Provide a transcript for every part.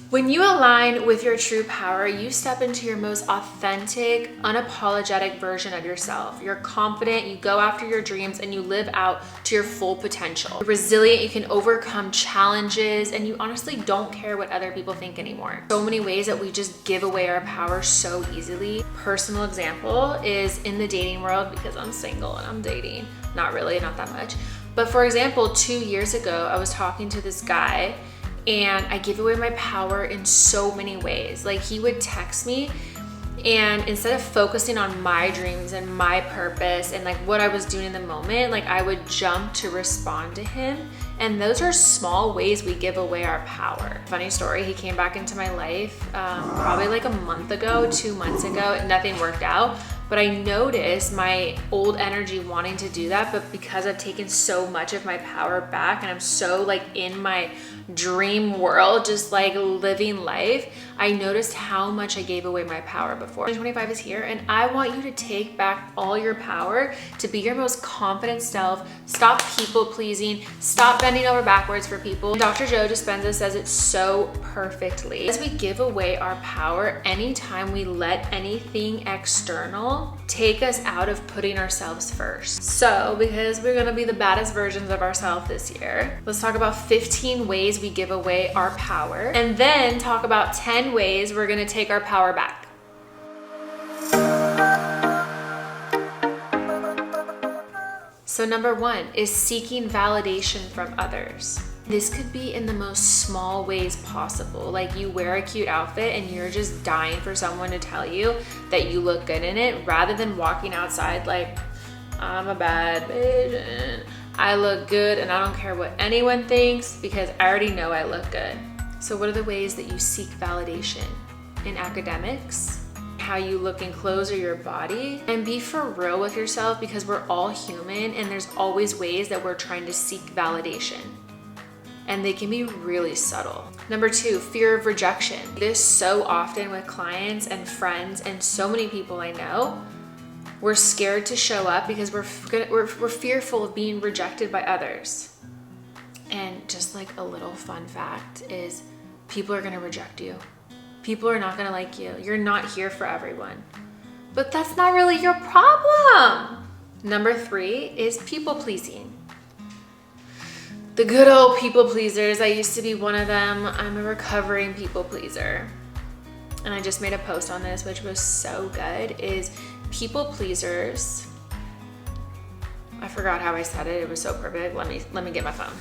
When you align with your true power, you step into your most authentic, unapologetic version of yourself. You're confident, you go after your dreams, and you live out to your full potential. You're resilient, you can overcome challenges, and you honestly don't care what other people think anymore. So many ways that we just give away our power so easily. Personal example is in the dating world, because I'm single and I'm dating. Not really, not that much. But for example, 2 years ago, I was talking to this guy, and I give away my power in so many ways. Like, he would text me, and instead of focusing on my dreams and my purpose and like what I was doing in the moment, like I would jump to respond to him. And those are small ways we give away our power. Funny story, he came back into my life probably like a month ago, 2 months ago, nothing worked out. But I noticed my old energy wanting to do that, but because I've taken so much of my power back and I'm so like in my dream world, just like living life, I noticed how much I gave away my power before. 2025 is here, and I want you to take back all your power to be your most confident self. Stop people pleasing, stop bending over backwards for people. Dr. Joe Dispenza says it so perfectly. As we give away our power, anytime we let anything external take us out of putting ourselves first. So, because we're gonna be the baddest versions of ourselves this year, let's talk about 15 ways we give away our power, and then talk about 10 ways we're gonna take our power back. So number 1 is seeking validation from others. This could be in the most small ways possible. Like, you wear a cute outfit and you're just dying for someone to tell you that you look good in it, rather than walking outside like, I'm a bad bitch and I look good and I don't care what anyone thinks because I already know I look good. So what are the ways that you seek validation? In academics, how you look in clothes or your body, and be for real with yourself, because we're all human and there's always ways that we're trying to seek validation. And they can be really subtle. Number 2, fear of rejection. This so often with clients and friends and so many people I know. We're scared to show up because we're fearful of being rejected by others. And just like a little fun fact is, people are gonna reject you. People are not gonna like you. You're not here for everyone. But that's not really your problem. Number 3 is people pleasing. The good old people pleasers. I used to be one of them. I'm a recovering people pleaser. And I just made a post on this, which was so good, is people pleasers. I forgot how I said it. It was so perfect. Let me get my phone.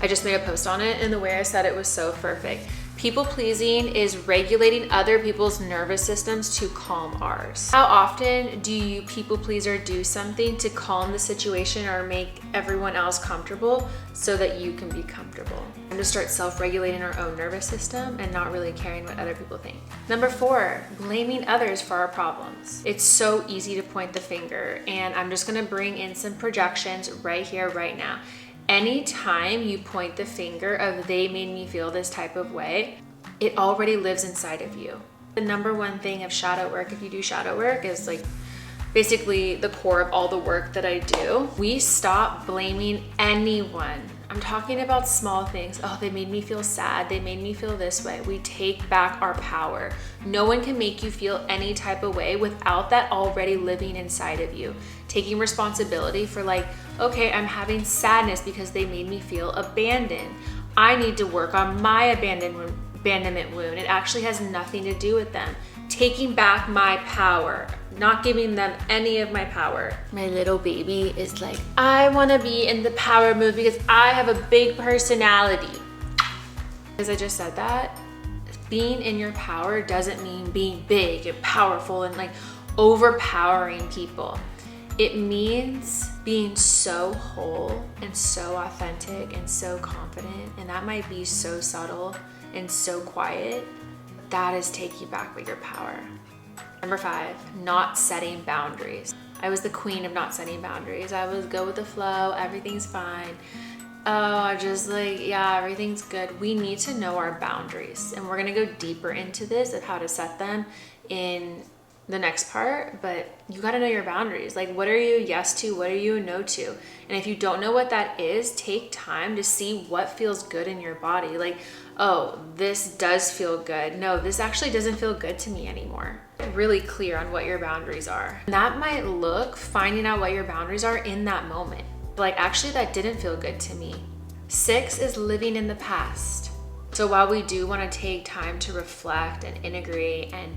I just made a post on it, and the way I said it was so perfect. People pleasing is regulating other people's nervous systems to calm ours. How often do you people pleaser do something to calm the situation or make everyone else comfortable so that you can be comfortable? And to start self-regulating our own nervous system and not really caring what other people think. Number 4, blaming others for our problems. It's so easy to point the finger, and I'm just gonna bring in some projections right here, right now. Anytime you point the finger of they made me feel this type of way, it already lives inside of you. The number 1 thing of shadow work, if you do shadow work, is like basically the core of all the work that I do. We stop blaming anyone. I'm talking about small things. Oh, they made me feel sad. They made me feel this way. We take back our power. No one can make you feel any type of way without that already living inside of you. Taking responsibility for like, okay, I'm having sadness because they made me feel abandoned. I need to work on my abandonment wound. It actually has nothing to do with them. Taking back my power, not giving them any of my power. My little baby is like, I wanna be in the power move because I have a big personality. As I just said that, being in your power doesn't mean being big and powerful and like overpowering people. It means being so whole and so authentic and so confident, and that might be so subtle and so quiet. That is taking back your power. Number 5, not setting boundaries. I was the queen of not setting boundaries. I would go with the flow, everything's fine. Oh, I'm just like, yeah, everything's good. We need to know our boundaries, and we're gonna go deeper into this of how to set them in the next part, but you got to know your boundaries. Like, what are you a yes to? What are you a no to? And if you don't know what that is, take time to see what feels good in your body. Like, oh, this does feel good. No, this actually doesn't feel good to me anymore. Get really clear on what your boundaries are. And that might look finding out what your boundaries are in that moment. Like, actually, that didn't feel good to me. 6 is living in the past. So while we do want to take time to reflect and integrate and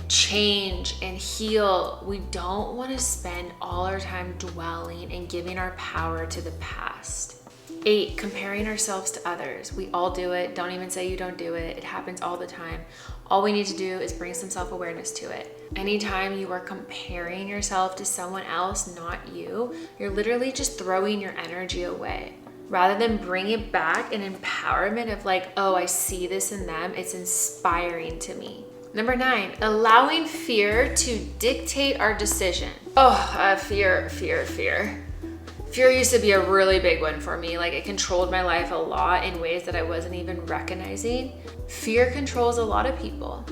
change and heal, we don't want to spend all our time dwelling and giving our power to the past. 8, comparing ourselves to others. We all do it. Don't even say you don't do it. It happens all the time. All we need to do is bring some self-awareness to it. Anytime you are comparing yourself to someone else, not you, you're literally just throwing your energy away. Rather than bring it back an empowerment of like, oh, I see this in them. It's inspiring to me. Number 9, allowing fear to dictate our decision. Fear. Fear used to be a really big one for me. Like, it controlled my life a lot in ways that I wasn't even recognizing. Fear controls a lot of people.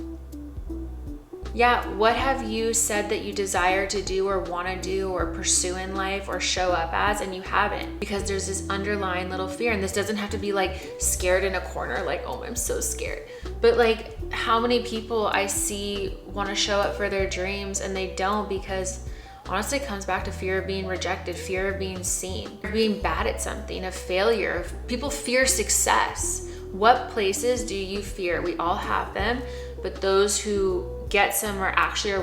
Yeah, what have you said that you desire to do or want to do or pursue in life or show up as, and you haven't? Because there's this underlying little fear. And this doesn't have to be like scared in a corner, like, oh, I'm so scared. But like, how many people I see want to show up for their dreams and they don't, because honestly, it comes back to fear of being rejected, fear of being seen, of being bad at something, of failure. People fear success. What places do you fear? We all have them, but those who get some are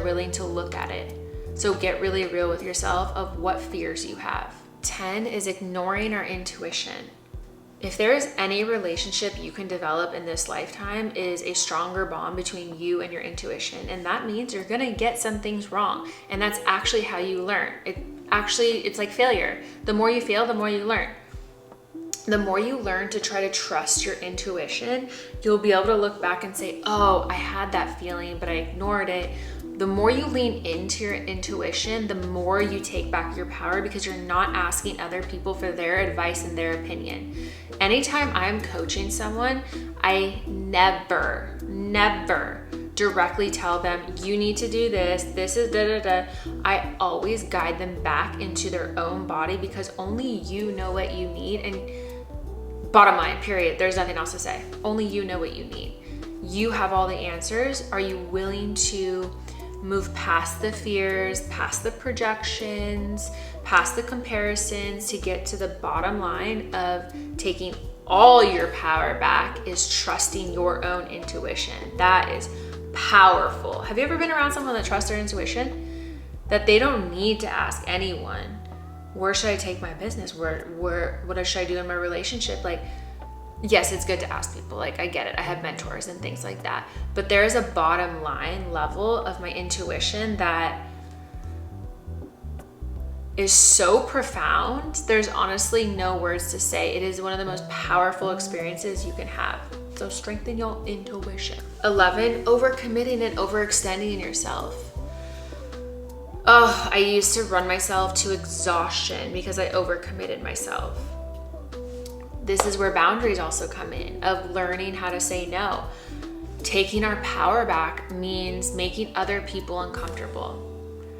willing to look at it. So get really real with yourself of what fears you have. 10 is ignoring our intuition. If there is any relationship you can develop in this lifetime, is a stronger bond between you and your intuition. And that means you're gonna get some things wrong. And that's actually how you learn. It's like failure. The more you fail, the more you learn. The more you learn to try to trust your intuition, you'll be able to look back and say, oh, I had that feeling, but I ignored it. The more you lean into your intuition, the more you take back your power, because you're not asking other people for their advice and their opinion. Anytime I'm coaching someone, I never directly tell them, you need to do this, this is da-da-da. I always guide them back into their own body, because only you know what you need. And bottom line, period. There's nothing else to say. Only you know what you need. You have all the answers. Are you willing to move past the fears, past the projections, past the comparisons, to get to the bottom line of taking all your power back? Is trusting your own intuition. That is powerful. Have you ever been around someone that trusts their intuition? That they don't need to ask anyone, where should I take my business? What should I do in my relationship? Like, yes, it's good to ask people. Like, I get it. I have mentors and things like that. But there is a bottom line level of my intuition that is so profound. There's honestly no words to say. It is one of the most powerful experiences you can have. So strengthen your intuition. 11, overcommitting and overextending yourself. I used to run myself to exhaustion because I overcommitted myself. This is where boundaries also come in, of learning how to say no. Taking our power back means making other people uncomfortable.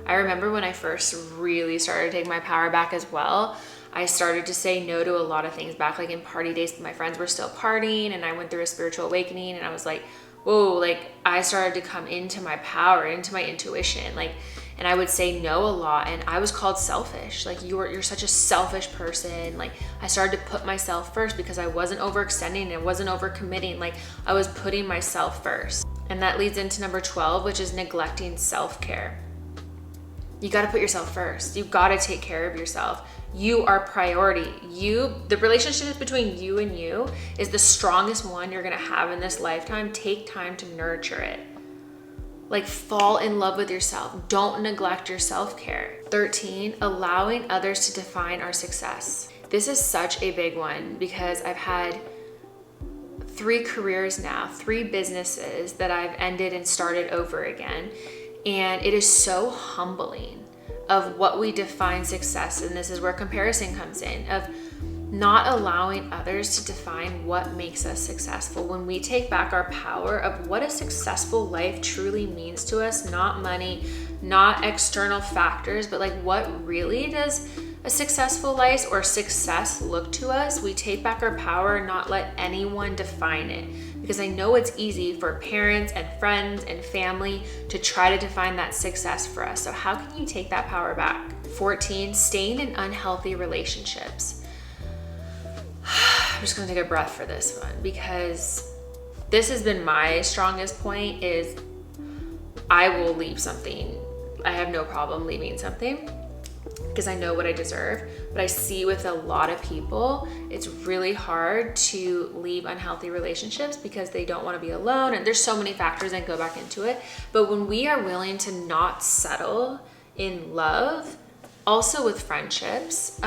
I remember when I first really started taking my power back as well, I started to say no to a lot of things back, like in party days, my friends were still partying and I went through a spiritual awakening, and I was like, whoa, like I started to come into my power, into my intuition, like, and I would say no a lot, and I was called selfish. Like, you're such a selfish person. Like, I started to put myself first because I wasn't overextending and I wasn't overcommitting. Like, I was putting myself first. And that leads into number 12, which is neglecting self-care. You got to put yourself first. You got to take care of yourself. You are priority. The relationship between you and you is the strongest one you're going to have in this lifetime. Take time to nurture it. Like, fall in love with yourself. Don't neglect your self-care. 13, allowing others to define our success. This is such a big one because I've had 3 careers now, 3 businesses that I've ended and started over again. And it is so humbling of what we define success. And this is where comparison comes in, of not allowing others to define what makes us successful. When we take back our power of what a successful life truly means to us, not money, not external factors, but like what really does a successful life or success look to us, we take back our power and not let anyone define it. Because I know it's easy for parents and friends and family to try to define that success for us. So how can you take that power back? 14, staying in unhealthy relationships. I'm just gonna take a breath for this one, because this has been my strongest point is I will leave something. I have no problem leaving something because I know what I deserve. But I see with a lot of people, it's really hard to leave unhealthy relationships because they don't want to be alone. And there's so many factors that go back into it. But when we are willing to not settle in love, also with friendships,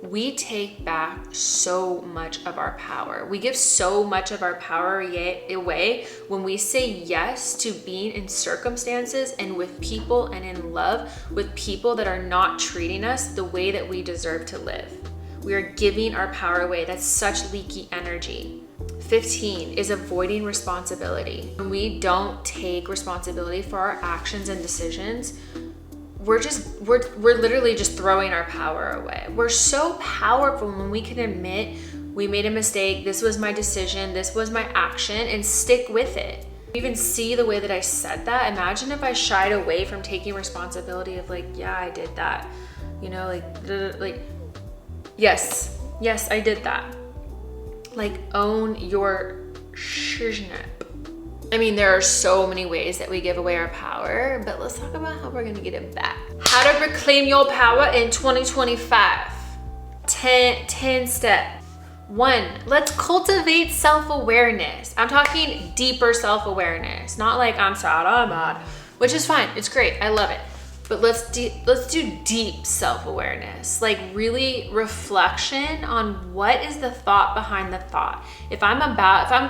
we take back so much of our power. We give so much of our power away when we say yes to being in circumstances and with people and in love with people that are not treating us the way that we deserve to live. We are giving our power away. That's such leaky energy. 15 is avoiding responsibility. When we don't take responsibility for our actions and decisions, we're literally just throwing our power away. We're so powerful when we can admit we made a mistake, this was my decision, this was my action, and stick with it. Even see the way that I said that. Imagine if I shied away from taking responsibility of like, yeah, I did that. You know, like yes, I did that. Like, own your shiznip. I mean, there are so many ways that we give away our power, but let's talk about how we're gonna get it back. How to reclaim your power in 2025. 10 steps. 1, let's cultivate self-awareness. I'm talking deeper self-awareness, not like I'm sad, I'm mad, which is fine, it's great, I love it. But let's do deep self-awareness, like really reflection on what is the thought behind the thought. If I'm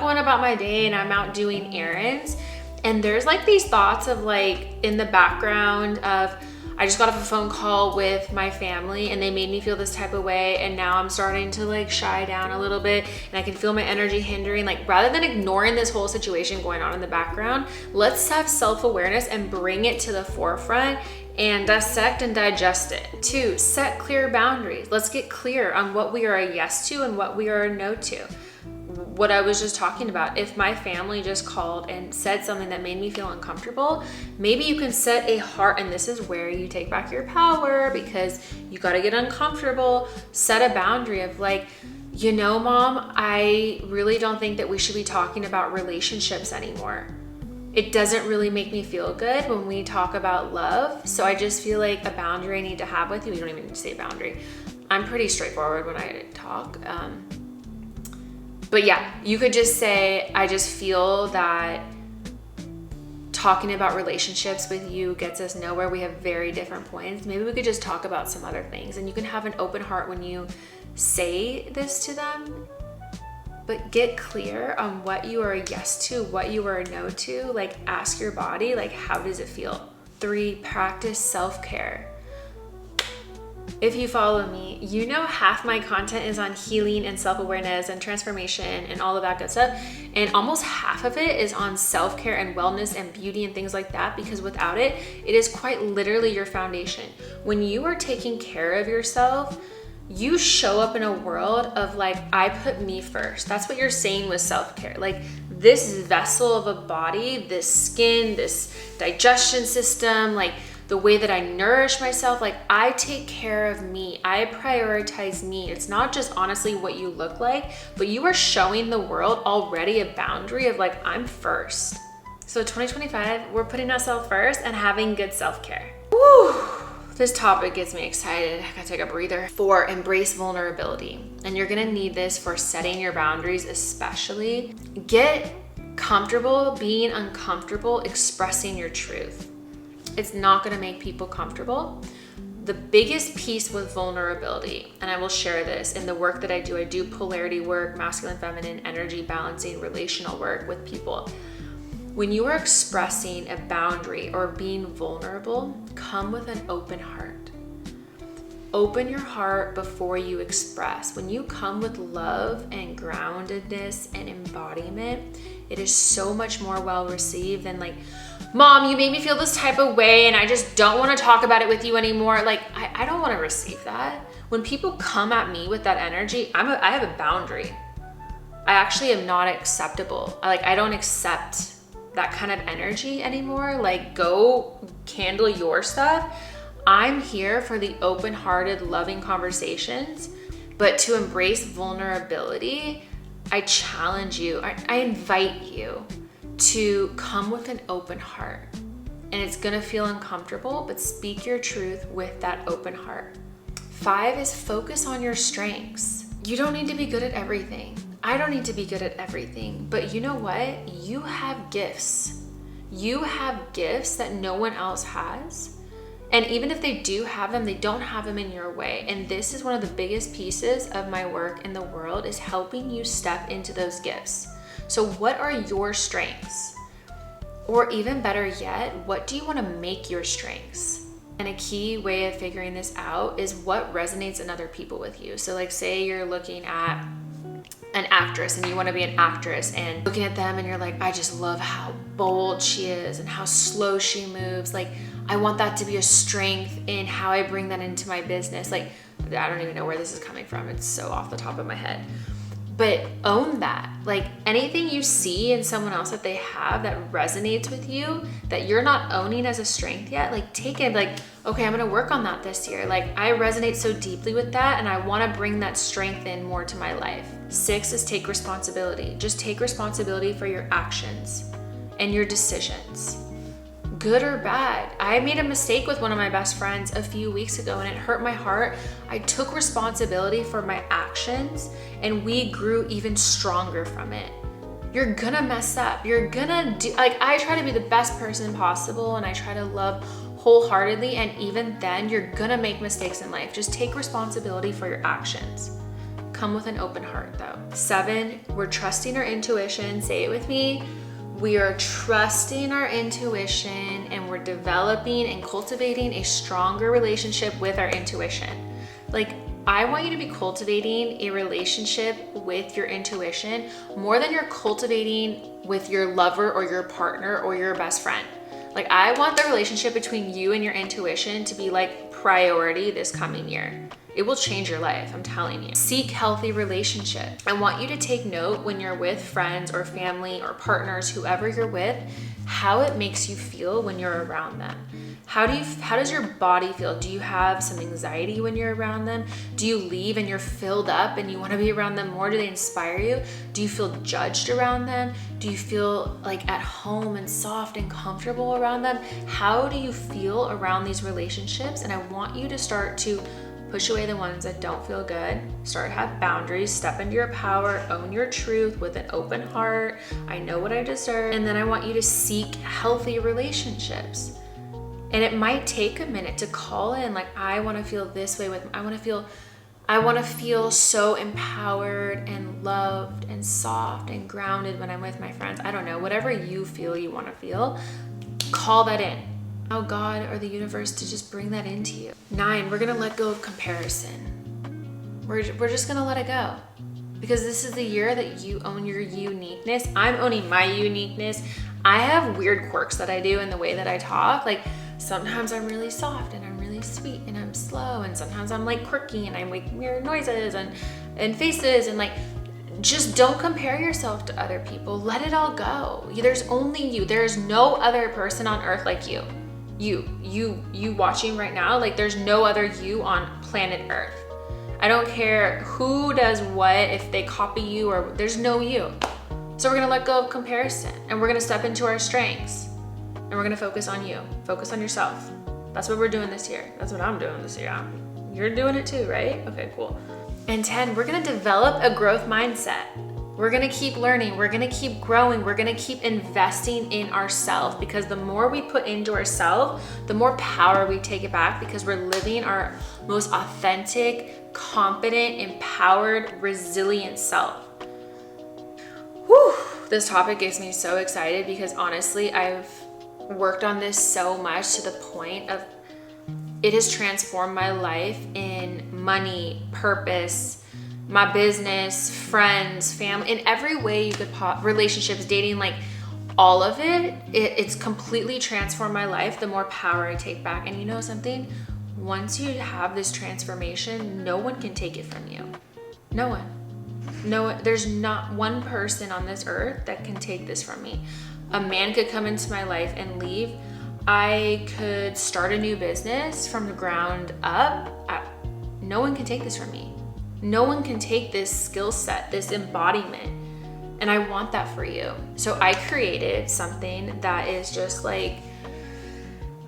going about my day and I'm out doing errands and there's like these thoughts of like in the background of, I just got off a phone call with my family and they made me feel this type of way, and now I'm starting to like shy down a little bit and I can feel my energy hindering. Like, rather than ignoring this whole situation going on in the background, let's have self-awareness and bring it to the forefront and dissect and digest it. 2, set clear boundaries. Let's get clear on what we are a yes to and what we are a no to. What I was just talking about, if my family just called and said something that made me feel uncomfortable, maybe you can set a heart, and this is where you take back your power, because you got to get uncomfortable. Set a boundary of like, you know, Mom, I really don't think that we should be talking about relationships anymore. It doesn't really make me feel good when we talk about love. So I just feel like a boundary I need to have with you. You don't even need to say boundary. I'm pretty straightforward when I talk. But yeah, you could just say, I just feel that talking about relationships with you gets us nowhere. We have very different points. Maybe we could just talk about some other things. And you can have an open heart when you say this to them, but get clear on what you are a yes to, what you are a no to. Like, ask your body, like, how does it feel? 3, practice self-care. If you follow me, you know half my content is on healing and self-awareness and transformation and all of that good stuff. And almost half of it is on self-care and wellness and beauty and things like that, because without it, it is quite literally your foundation. When you are taking care of yourself, you show up in a world of like, I put me first. That's what you're saying with self-care. Like, this vessel of a body, this skin, this digestion system, like the way that I nourish myself, like I take care of me. I prioritize me. It's not just honestly what you look like, but you are showing the world already a boundary of like, I'm first. So 2025, we're putting ourselves first and having good self-care. Woo! This topic gets me excited. I gotta take a breather. 4, embrace vulnerability. And you're gonna need this for setting your boundaries, especially. Get comfortable being uncomfortable, expressing your truth. It's not gonna make people comfortable. The biggest piece with vulnerability, and I will share this in the work that I do polarity work, masculine, feminine, energy balancing, relational work with people. When you are expressing a boundary or being vulnerable, come with an open heart. Open your heart before you express. When you come with love and groundedness and embodiment, it is so much more well received than like, Mom, you made me feel this type of way and I just don't want to talk about it with you anymore. Like, I don't want to receive that. When people come at me with that energy, I have a boundary. I actually am not acceptable. I don't accept that kind of energy anymore. Like, go handle your stuff. I'm here for the open-hearted, loving conversations, but to embrace vulnerability, I challenge you, I invite you to come with an open heart. And it's gonna feel uncomfortable, but speak your truth with that open heart. 5 is focus on your strengths. You don't need to be good at everything. I don't need to be good at everything, but you know what? You have gifts. You have gifts that no one else has. And even if they do have them, they don't have them in your way. And this is one of the biggest pieces of my work in the world, is helping you step into those gifts. So what are your strengths? Or even better yet, what do you want to make your strengths? And a key way of figuring this out is what resonates in other people with you. So like, say you're looking at an actress and you want to be an actress, and looking at them and you're like, I just love how bold she is and how slow she moves. Like, I want that to be a strength in how I bring that into my business. Like, I don't even know where this is coming from. It's so off the top of my head. But own that. Like, anything you see in someone else that they have that resonates with you, that you're not owning as a strength yet, like, take it, like, okay, I'm gonna work on that this year. Like, I resonate so deeply with that and I wanna bring that strength in more to my life. 6 is take responsibility. Just take responsibility for your actions and your decisions. Good or bad. I made a mistake with one of my best friends a few weeks ago and it hurt my heart. I took responsibility for my actions and we grew even stronger from it. You're gonna mess up. You're gonna do, like, I try to be the best person possible and I try to love wholeheartedly, and even then you're gonna make mistakes in life. Just take responsibility for your actions. Come with an open heart though. 7, we're trusting our intuition. Say it with me. We are trusting our intuition and we're developing and cultivating a stronger relationship with our intuition. Like, I want you to be cultivating a relationship with your intuition more than you're cultivating with your lover or your partner or your best friend. Like, I want the relationship between you and your intuition to be like priority this coming year. It will change your life, I'm telling you. Seek healthy relationships. I want you to take note when you're with friends or family or partners, whoever you're with, how it makes you feel when you're around them. How does your body feel? Do you have some anxiety when you're around them? Do you leave and you're filled up and you want to be around them more? Do they inspire you? Do you feel judged around them? Do you feel like at home and soft and comfortable around them? How do you feel around these relationships? And I want you to start to push away the ones that don't feel good. Start to have boundaries, step into your power, own your truth with an open heart. I know what I deserve. And then I want you to seek healthy relationships. And it might take a minute to call in, like, I want to feel this way I want to feel so empowered and loved and soft and grounded when I'm with my friends. I don't know, whatever you feel you want to feel, call that in. Allow God or the universe to just bring that into you. 9, we're going to let go of comparison. We're just going to let it go. Because this is the year that you own your uniqueness. I'm owning my uniqueness. I have weird quirks that I do in the way that I talk. Like, sometimes I'm really soft and I'm really sweet and I'm slow, and sometimes I'm like quirky and I make weird noises and faces, and like, just don't compare yourself to other people. Let it all go. There's only you. There's no other person on earth like you. You watching right now, like, there's no other you on planet Earth. I don't care who does what, if they copy you, or there's no you. So we're gonna let go of comparison and we're gonna step into our strengths and we're gonna focus on you. Focus on yourself. That's what we're doing this year. That's what I'm doing this year. You're doing it too, right? Okay, cool. And 10, we're gonna develop a growth mindset. We're gonna keep learning, we're gonna keep growing, we're gonna keep investing in ourselves, because the more we put into ourselves, the more power we take it back, because we're living our most authentic, confident, empowered, resilient self. Whew, this topic gets me so excited because honestly, I've worked on this so much to the point of it has transformed my life in money, purpose, my business, friends, family, in every way you could relationships, dating, like all of it. It's completely transformed my life the more power I take back. And you know something? Once you have this transformation, no one can take it from you. No one. No, there's not one person on this earth that can take this from me. A man could come into my life and leave. I could start a new business from the ground up. No one can take this from me. No one can take this skill set, this embodiment. And I want that for you. So I created something that is just like,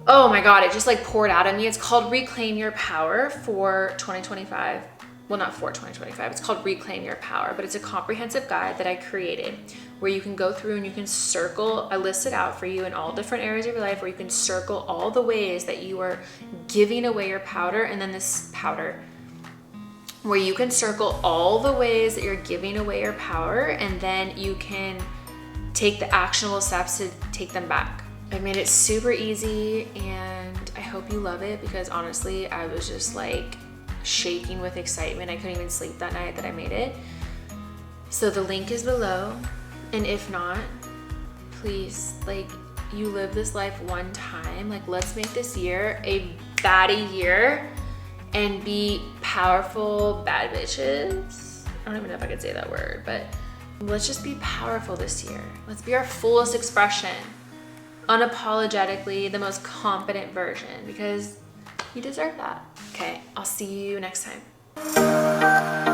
oh my God, it just like poured out of me. It's called Reclaim Your Power for 2025. Well, not for 2025, it's called Reclaim Your Power, but it's a comprehensive guide that I created where you can go through and you can circle, I list it out for you in all different areas of your life where you can circle all the ways that you are giving away your powder, and then this powder, where you can circle all the ways that you're giving away your power, and then you can take the actionable steps to take them back. I made it super easy and I hope you love it, because honestly, I was just like shaking with excitement. I couldn't even sleep that night that I made it. So the link is below. And if not, please, like, you live this life one time. Like, let's make this year a baddie year and be powerful bad bitches. I don't even know if I could say that word, but let's just be powerful this year. Let's be our fullest expression, unapologetically, the most confident version, because you deserve that. Okay, I'll see you next time.